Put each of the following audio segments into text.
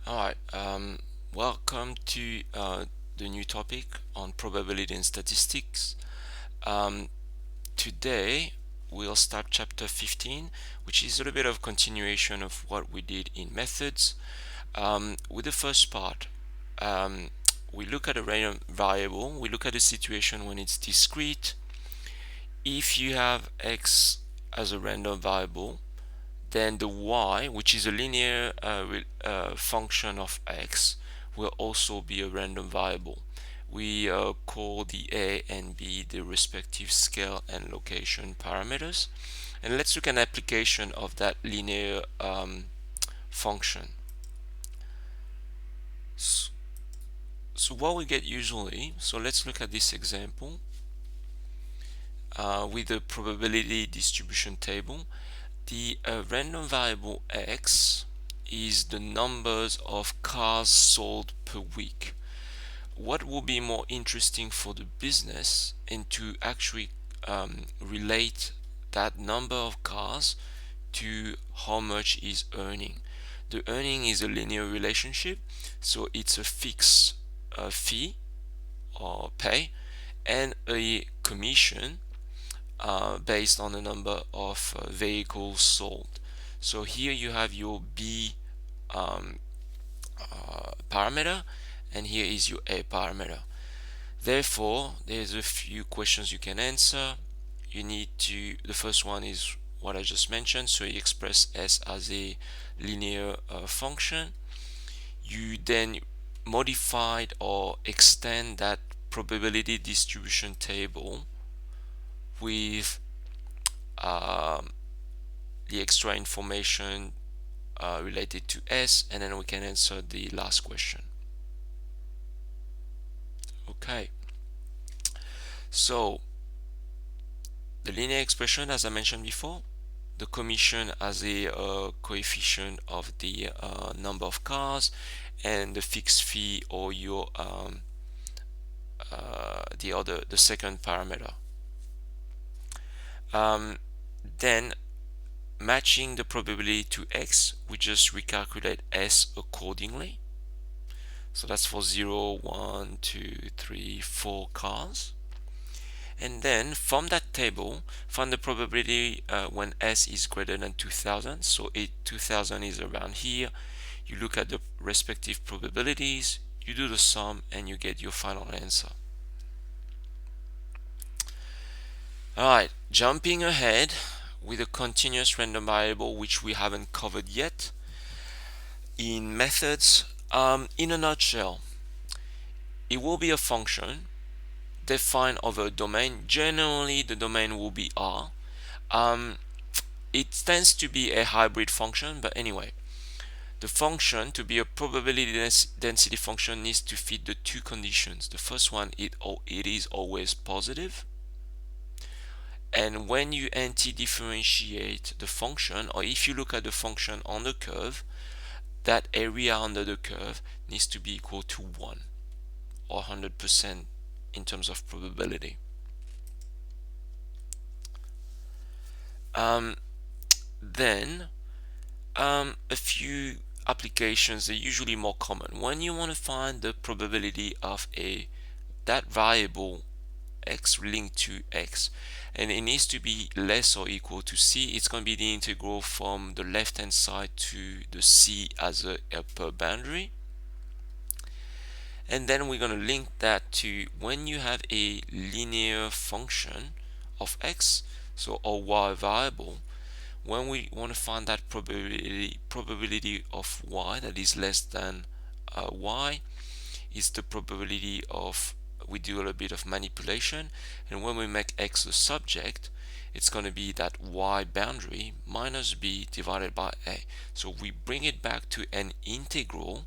Alright, welcome to the new topic on probability and statistics. Um, Today we'll start chapter 15, which is a little bit of continuation of what we did in methods. With the first part, um, we look at a random variable, we look at a situation when it's discrete. If you have x as a random variable, then the y, which is a linear function of x, will also be a random variable. We call the a and b the respective scale and location parameters. And let's look at an application of that linear function. So, so what we get usually, so let's look at this example with the probability distribution table. The random variable x is the numbers of cars sold per week. What will be more interesting for the business and to actually relate that number of cars to how much is earning. The earning is a linear relationship, so it's a fixed fee or pay and a commission based on the number of vehicles sold. So here you have your B um, parameter, and here is your A parameter. Therefore, there's a few questions you can answer. You need to, the first one is what I just mentioned, so you express S as a linear function. You then modified or extend that probability distribution table with um, the extra information related to S, and then we can answer the last question. Okay, so the linear expression, as I mentioned before, the commission as a coefficient of the number of cars, and the fixed fee or your the second parameter. Then matching the probability to x, we just recalculate S accordingly. So that's for 0, 1, 2, 3, 4 cars. And then from that table, find the probability when S is greater than 2000. So 2000 is around here. You look at the respective probabilities, you do the sum, and you get your final answer. Alright, jumping ahead with a continuous random variable which we haven't covered yet. In methods, in a nutshell, it will be a function defined over a domain. Generally, the domain will be R. It tends to be a hybrid function, but anyway, the function to be a probability density function needs to fit the two conditions. The first one, it is always positive, and when you anti-differentiate the function, or if you look at the function on the curve, that area under the curve needs to be equal to 1 or 100% in terms of probability. Then a few applications are usually more common. When you want to find the probability of that variable x linked to x, and it needs to be less or equal to c, it's going to be the integral from the left hand side to the c as a upper boundary. And then we're going to link that to when you have a linear function of x, so a y variable, when we want to find that probability of y that is less than y, is the probability of, we do a little bit of manipulation, and when we make x the subject, it's going to be that y boundary minus b divided by a. So we bring it back to an integral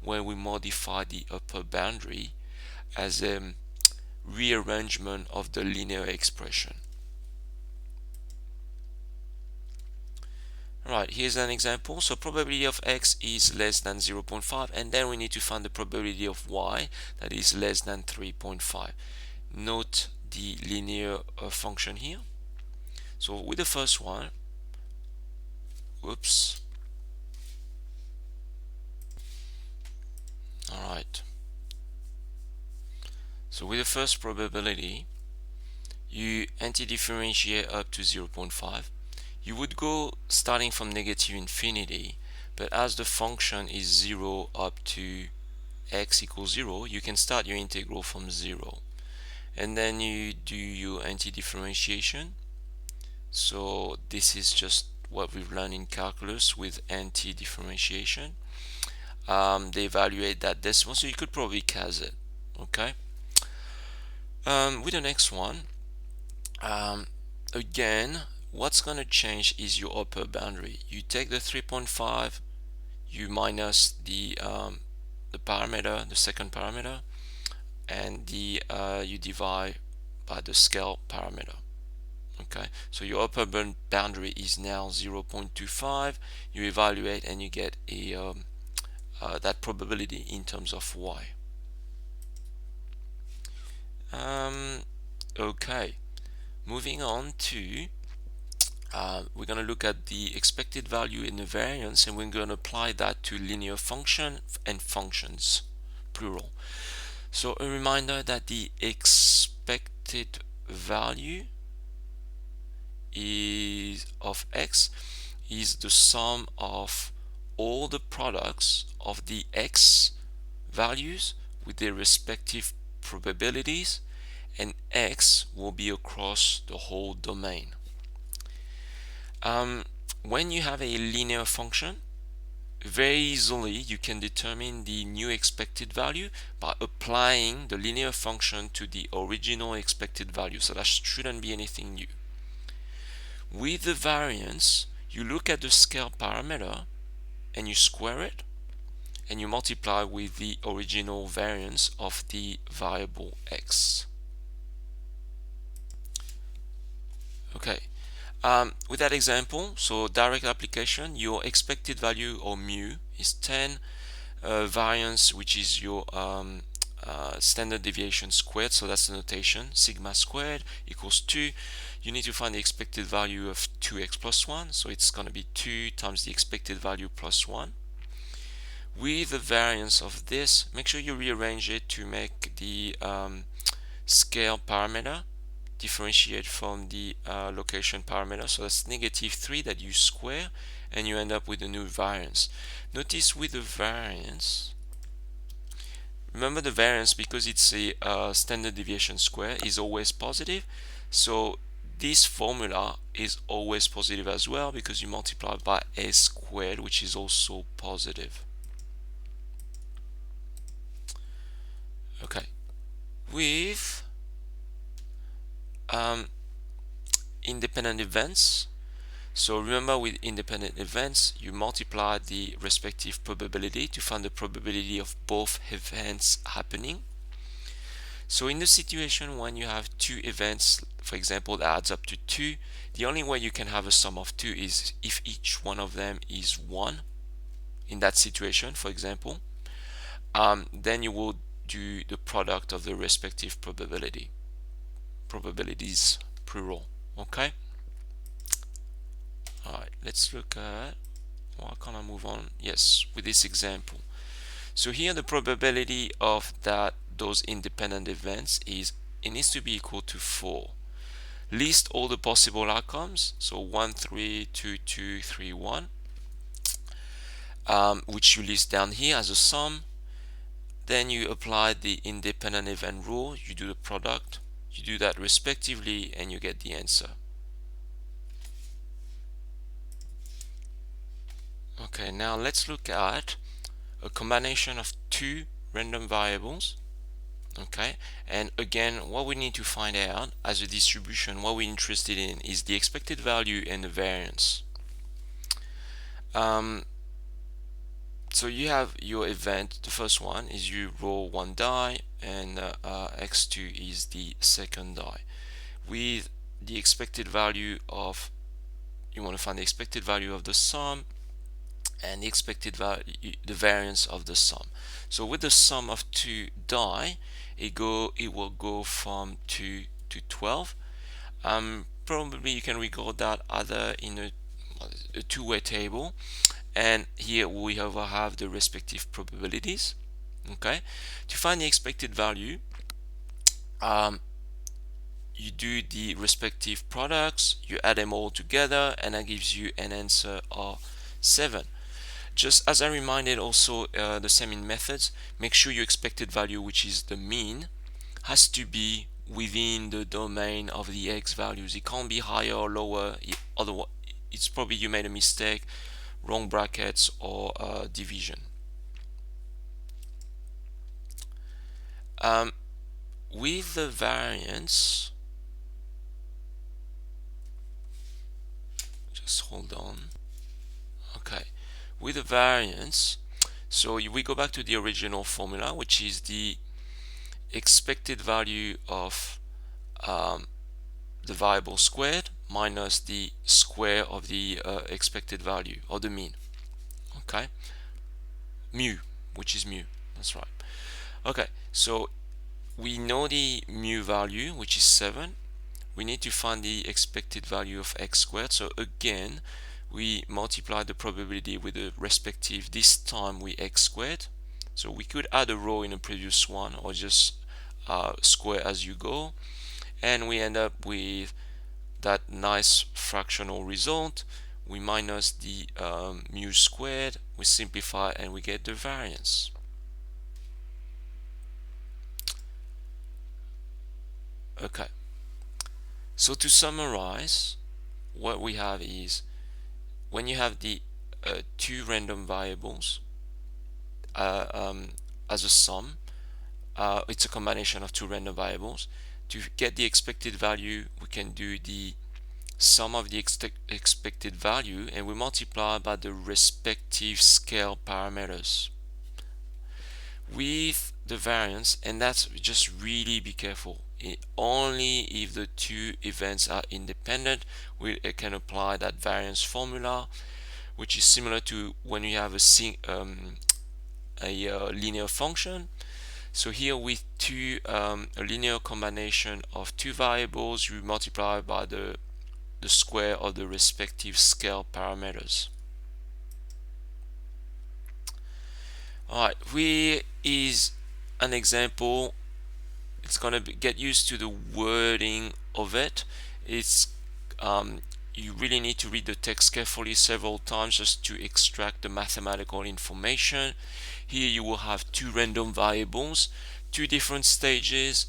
when we modify the upper boundary as a rearrangement of the linear expression. Right, here's an example. So probability of x is less than 0.5, and then we need to find the probability of y that is less than 3.5. Note the linear function here. So with the first one, whoops, So with the first probability, you anti-differentiate up to 0.5. You would go starting from negative infinity, but as the function is 0 up to x equals 0, you can start your integral from 0. And then you do your anti-differentiation. So this is just what we've learned in calculus with anti-differentiation. They evaluate that decimal, so you could probably cast it. Okay. With the next one, again, what's going to change is your upper boundary. You take the 3.5, you minus the parameter, the second parameter, and you divide by the scale parameter. Okay, so your upper boundary is now 0.25. You evaluate and you get a that probability in terms of y. Okay, moving on to we're going to look at the expected value in the variance, and we're going to apply that to linear function and functions, plural. So a reminder that the expected value is of x is the sum of all the products of the x values with their respective probabilities, and x will be across the whole domain. When you have a linear function, very easily you can determine the new expected value by applying the linear function to the original expected value, so that shouldn't be anything new. With the variance, you look at the scale parameter and you square it and you multiply with the original variance of the variable x. Okay, with that example, so direct application, your expected value or mu is 10, variance, which is your standard deviation squared, so that's the notation, sigma squared equals 2. You need to find the expected value of 2x plus 1, so it's going to be 2 times the expected value plus 1. With the variance of this, make sure you rearrange it to make the scale parameter differentiate from the location parameter, so that's -3 that you square and you end up with a new variance. Notice with the variance, remember the variance, because it's a standard deviation square, is always positive, so this formula is always positive as well because you multiply by a squared, which is also positive. Okay, with independent events, so remember with independent events you multiply the respective probability to find the probability of both events happening. So in the situation when you have two events, for example, that adds up to 2, the only way you can have a sum of 2 is if each one of them is 1. In that situation, for example, then you will do the product of the respective probabilities, plural. Okay. Alright, let's look at, why can't I move on? Yes, with this example. So here the probability of those independent events is, it needs to be equal to 4. List all the possible outcomes, so 1, 3, 2, 2, 3, 1, which you list down here as a sum. Then you apply the independent event rule, you do the product, you do that respectively, and you get the answer. Okay, now let's look at a combination of two random variables. Okay, and again, what we need to find out as a distribution, what we're interested in is the expected value and the variance. So you have your event. The first one is you roll one die, and x2 is the second die. With the expected value of, you want to find the expected value of the sum and the expected value, the variance of the sum. So with the sum of two die, it will go from 2 to 12. Probably you can record that either in a two-way table, and here we have the respective probabilities. Okay, to find the expected value, you do the respective products, you add them all together, and that gives you an answer of 7. Just as I reminded also, the same in methods, make sure your expected value, which is the mean, has to be within the domain of the x values. It can't be higher or lower, otherwise it's probably you made a mistake, wrong brackets, or division. With the variance, just hold on. Okay, with the variance, so we go back to the original formula, which is the expected value of the variable squared minus the square of the expected value, or the mean. Okay, mu, which is mu, that's right. Okay, so we know the mu value, which is 7. We need to find the expected value of x squared. So again, we multiply the probability with the respective, this time with x squared. So we could add a row in the previous one, or just square as you go, and we end up with that nice fractional result. We minus the mu squared, we simplify, and we get the variance. Okay, so to summarize, what we have is, when you have the two random variables as a sum, it's a combination of two random variables. To get the expected value, we can do the sum of the expected value, and we multiply by the respective scale parameters. With the variance, and that's just really be careful, only if the two events are independent, we can apply that variance formula, which is similar to when you have a linear function. So here with a linear combination of two variables, you multiply by the square of the respective scale parameters. Alright, here is an example. It's gonna get used to the wording of it. It's you really need to read the text carefully several times just to extract the mathematical information. Here you will have two random variables, two different stages.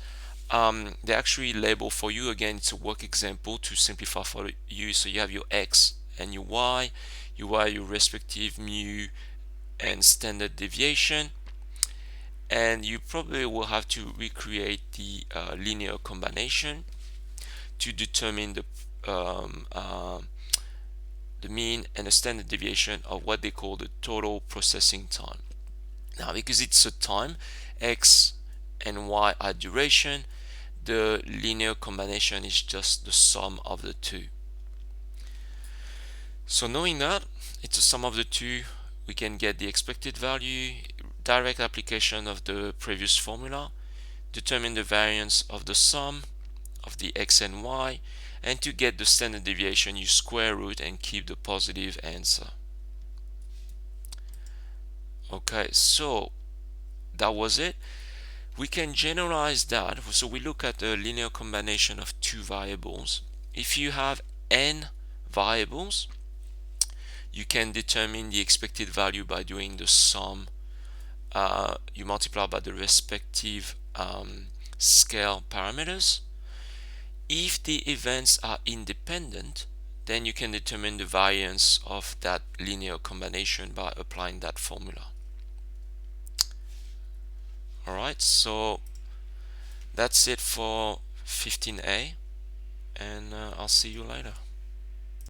They actually label for you. Again, it's a work example to simplify for you. So you have your x and your y, your respective mu and standard deviation, and you probably will have to recreate the linear combination to determine the mean and the standard deviation of what they call the total processing time. Now, because it's a time, x and y are duration, the linear combination is just the sum of the two. So knowing that it's a sum of the two, we can get the expected value, direct application of the previous formula, determine the variance of the sum of the x and y, and to get the standard deviation, you square root and keep the positive answer. Okay, so that was it. We can generalize that. So we look at a linear combination of two variables. If you have n variables, you can determine the expected value by doing the sum. You multiply by the respective scale parameters. If the events are independent, then you can determine the variance of that linear combination by applying that formula. Alright, so that's it for 15a, and I'll see you later.